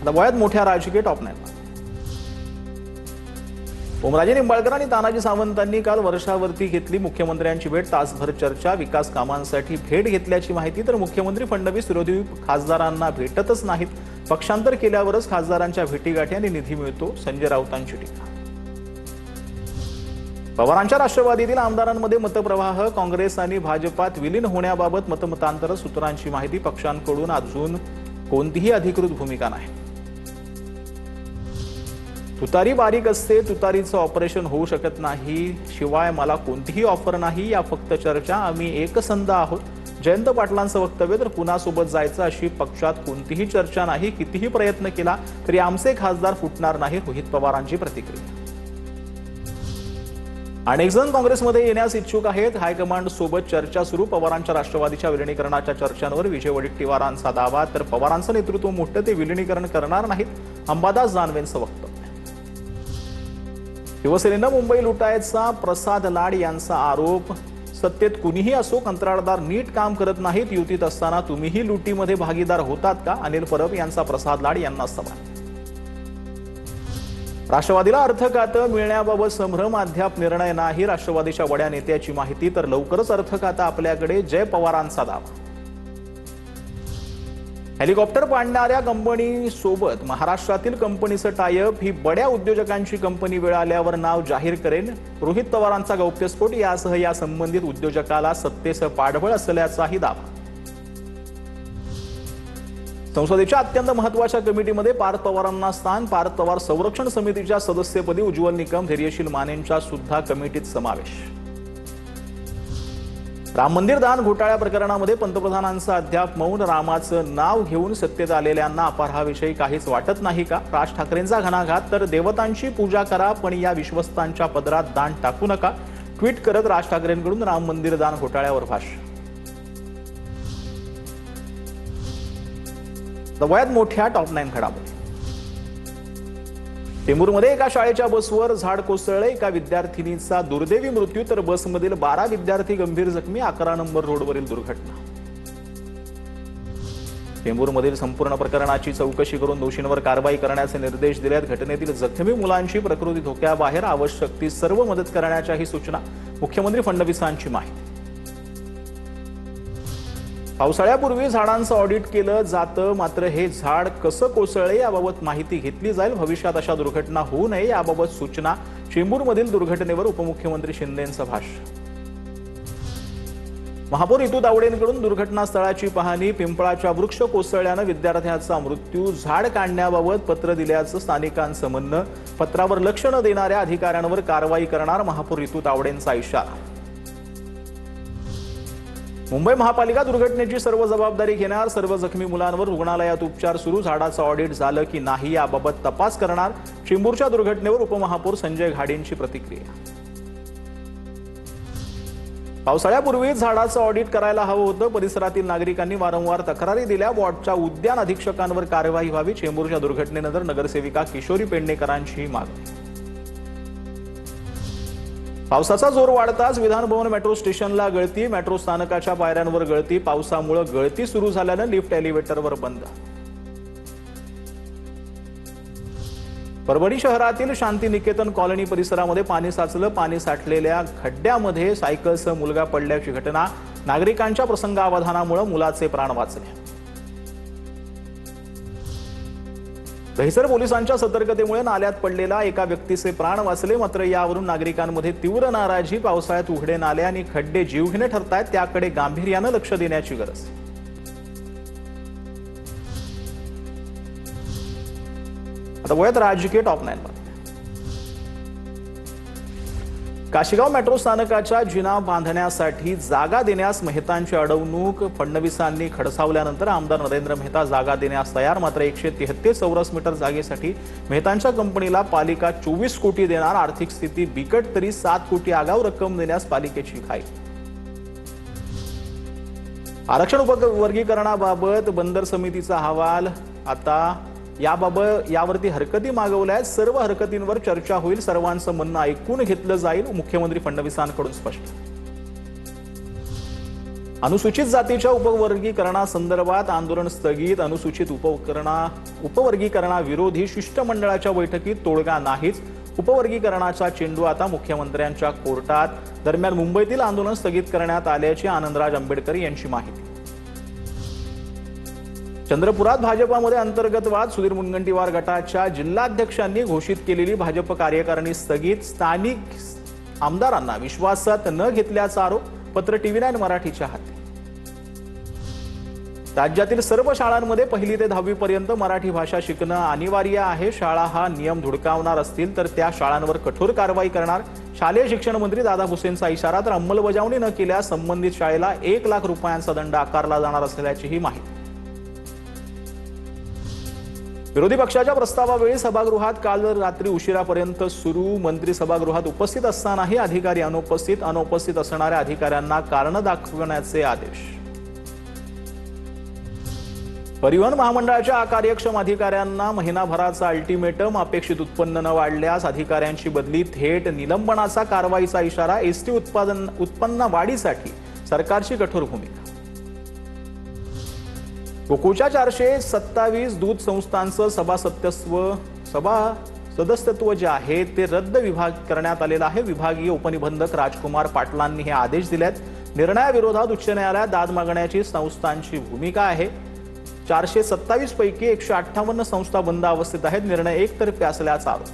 दबायात मोठ्या राजकीय टॉप 9. ओमराजे निंबाळकर आणि तानाजी सावंतांनी काल वर्षावरती घेतली मुख्यमंत्र्यांची भेट. तासभर चर्चा, विकास कामांसाठी भेट घेतल्याची माहिती. तर मुख्यमंत्री फडणवीस विरोधी खासदारांना भेटतच नाहीत. पक्षांतर केल्यावरच खासदारांच्या भेटीगाठी आणि निधी मिळतो, संजय राऊतांची टीका. पवारांच्या राष्ट्रवादीतील आमदारांमध्ये मतप्रवाह, काँग्रेस आणि भाजपात विलीन होण्याबाबत मतमतांतर. सूत्रांची माहिती, पक्षांकडून अजून कोणतीही अधिकृत भूमिका नाही. तुतारी बारीक असते, तुतारीचं ऑपरेशन होऊ शकत नाही, शिवाय मला कोणतीही ऑफर नाही, या फक्त चर्चा, आम्ही एकसंध आहोत. जयंत पाटलांचं वक्तव्य. तर पुन्हासोबत जायचं अशी पक्षात कोणतीही चर्चा नाही. कितीही प्रयत्न केला तरी आमचे खासदार फुटणार नाही, रोहित पवारांची प्रतिक्रिया. अनेक जण काँग्रेसमध्ये येण्यास इच्छुक आहेत. हायकमांड सोबत चर्चा सुरू. पवारांच्या राष्ट्रवादीच्या विलिनीकरणाच्या चर्चांवर विजय वडेट्टीवारांचा दावा. तर पवारांचं नेतृत्व मोठं, ते विलिनीकरण करणार नाहीत, अंबादास दानवेंचं वक्तव्य. शिवसेनेनं मुंबई लुटायचा, प्रसाद लाड यांचा आरोप. सत्तेत कुणीही असो, कंत्राटदार नीट काम करत नाहीत. युतीत असताना तुम्हीही लुटीमध्ये भागीदार होतात का? अनिल परब यांचा प्रसाद लाड यांना सवाल. राष्ट्रवादीला अर्थ खातं मिळण्याबाबत संभ्रम, अद्याप निर्णय नाही, राष्ट्रवादीच्या वड्या नेत्याची माहिती. तर लवकरच अर्थ खातं आपल्याकडे, जय पवारांचा दावा. हेलिकॉप्टर पाडणाऱ्या कंपनीसोबत महाराष्ट्रातील कंपनीचं टायअप. ही बड्या उद्योजकांची कंपनी वेळ आल्यावर नाव जाहीर करेन, रोहित पवारांचा गौप्यस्फोट. यासह या संबंधित उद्योजकाला सत्तेचं पाठबळ असल्याचाही दावा. संसदेच्या अत्यंत महत्त्वाच्या कमिटीमध्ये पार्थ पवारांना स्थान. पार्थ पवार संरक्षण समितीच्या सदस्यपदी. उज्ज्वल निकम, धैर्यशील मानेंचा सुद्धा कमिटीत समावेश. राम मंदिर दान घोटाळ्या प्रकरणामध्ये पंतप्रधानांचं अद्याप मौन. रामाचं नाव घेऊन सत्तेत आलेल्यांना अपराधाविषयी काहीच वाटत नाही का? राज ठाकरेंचा घणाघात. तर देवतांची पूजा करा, पण या विश्वस्तांच्या पदरात दान टाकू नका. ट्विट करत राज ठाकरेंकडून राम मंदिर दान घोटाळ्यावर भाष्य. दबायात मोठ्या टॉप 9 घडामोडी. टेंभूरमध्ये एका शाळेच्या बसवर झाड कोसळले, एका विद्यार्थिनीचा दुर्दैवी मृत्यू. तर बसमधील 12 विद्यार्थी गंभीर जखमी. 11 नंबर रोडवरील दुर्घटना. टेंभूरमधील संपूर्ण प्रकरणाची चौकशी करून दोषींवर कारवाई करण्याचे निर्देश दिलेत. घटनेतील जखमी मुलांची प्रकृती धोक्याबाहेर, आवश्यक ती सर्व मदत करण्याच्याही सूचना. मुख्यमंत्री फडणवीसांची माहिती. पावसाळ्यापूर्वी झाडांचं ऑडिट केलं जातं, मात्र हे झाड कसं कोसळले याबाबत माहिती घेतली जाईल. भविष्यात अशा दुर्घटना होऊ नये याबाबत सूचना. चेंबूरमधील दुर्घटनेवर उपमुख्यमंत्री शिंदेंचं भाष्य. महापौर रितू तावडेंकडून दुर्घटनास्थळाची पाहणी. पिंपळाच्या वृक्ष कोसळल्यानं विद्यार्थ्याचा मृत्यू. झाड काढण्याबाबत पत्र दिल्याचं स्थानिकांचं म्हणणं. पत्रावर लक्ष न देणाऱ्या अधिकाऱ्यांवर कारवाई करणार, महापौर रितू तावडेंचा इशारा. मुंबई महापालिका दुर्घटनेची सर्व जबाबदारी घेणार. सर्व जखमी मुलांवर रुग्णालयात उपचार सुरू. झाडाचं ऑडिट झालं की नाही याबाबत तपास करणार. चेंबूरच्या दुर्घटनेवर उपमहापौर संजय घाडेंची प्रतिक्रिया. पावसाळ्यापूर्वी झाडाचं ऑडिट करायला हवं होतं. परिसरातील नागरिकांनी वारंवार तक्रारी दिल्या. वॉर्डच्या उद्यान अधीक्षकांवर कारवाई व्हावी. चेंबूरच्या दुर्घटनेनंतर नगरसेविका किशोरी पेडणेकरांची मागणी. पावसाचा जोर वाढताच विधानभवन मेट्रो स्टेशनला गळती. मेट्रो स्थानकाच्या पायऱ्यांवर गळती. पावसामुळे गळती सुरू झाल्यानं लिफ्ट एलिव्हेटरवर बंद. परभणी शहरातील शांतिनिकेतन कॉलनी परिसरामध्ये पाणी साचलं. पाणी साठलेल्या खड्ड्यामध्ये सायकलसह मुलगा पडल्याची घटना. नागरिकांच्या प्रसंगावधानामुळे मुलाचे प्राण वाचले. दहिसर पोलिसांच्या सतर्कतेमुळे नाल्यात पडलेला एका व्यक्तीचे प्राण वाचले. मात्र यावरून नागरिकांमध्ये तीव्र नाराजी. पावसाळ्यात उघडे नाले आणि खड्डे जीवघेणे ठरतायत, त्याकडे गांभीर्यानं लक्ष देण्याची गरज. आता वयात राजकीय टॉप 9. काशीगाव मेट्रो स्थानकाच्या जिना बांधण्यासाठी जागा देण्यास मेहतांची अडवणूक. फडणवीसांनी खडसावल्यानंतर आमदार नरेंद्र मेहता जागा देण्यास तयार. मात्र 173 चौरस मीटर जागेसाठी मेहतांच्या कंपनीला पालिका 24 कोटी देणार. आर्थिक स्थिती बिकट, तरी 7 कोटी आगाऊ रक्कम देण्यास पालिकेची घाई. आरक्षण उपवर्गीकरणाबाबत बंदर समितीचा अहवाल. आता यावरती हरकती मागवल्या आहेत. सर्व हरकतींवर चर्चा होईल. सर्वांचं म्हणणं ऐकून घेतलं जाईल. मुख्यमंत्री फडणवीसांकडून स्पष्ट. अनुसूचित जातीच्या उपवर्गीकरणासंदर्भात आंदोलन स्थगित. अनुसूचित उपवर्गीकरणाविरोधी शिष्टमंडळाच्या बैठकीत तोडगा नाहीच. उपवर्गीकरणाचा चेंडू आता मुख्यमंत्र्यांच्या कोर्टात. दरम्यान मुंबईतील आंदोलन स्थगित करण्यात आल्याची आनंदराज आंबेडकर यांची माहिती. चंद्रपुरात भाजपामध्ये अंतर्गत वाद. सुधीर मुनगंटीवार गटाच्या जिल्हाध्यक्षांनी घोषित केलेली भाजप कार्यकारिणी स्थगित. स्थानिक आमदारांना विश्वासात न घेतल्याचा आरोप. पत्र TV9 मराठीच्या हाती. राज्यातील सर्व शाळांमध्ये 1ली ते 10वी पर्यंत मराठी भाषा शिकणं अनिवार्य आहे. शाळा हा नियम धुडकावणार असतील तर त्या शाळांवर कठोर कारवाई करणार. शालेय शिक्षण मंत्री दादा भुसेंचा इशारा. तर अंमलबजावणी न केल्यास संबंधित शाळेला 1 लाख रुपयांचा दंड आकारला जाणार असल्याचीही माहिती. विरोधी पक्षाच्या प्रस्तावावेळी सभागृहात काल रात्री उशिरापर्यंत सुरू. मंत्री सभागृहात उपस्थित असतानाही अधिकारी अनुपस्थित असणाऱ्या अधिकाऱ्यांना कारण दाखवण्याचे आदेश. परिवहन महामंडळाच्या अकार्यक्षम अधिकाऱ्यांना महिनाभराचा अल्टिमेटम. अपेक्षित उत्पन्न न वाढल्यास अधिकाऱ्यांची बदली थेट. निलंबनाचा कारवाईचा इशारा. एसटी उत्पन्न वाढीसाठी सरकारची कठोर भूमिका. गोकुळच्या 427 दूध संस्थांचं सभासदत्व जे आहे ते रद्द करण्यात आलेलं आहे. विभागीय उपनिबंधक राजकुमार पाटलांनी हे आदेश दिलेत. निर्णयाविरोधात उच्च न्यायालयात दाद मागण्याची संस्थांची भूमिका आहे. 427 पैकी 158 संस्था बंद अवस्थेत आहेत. निर्णय एकतर्फी असल्याचा आरोप.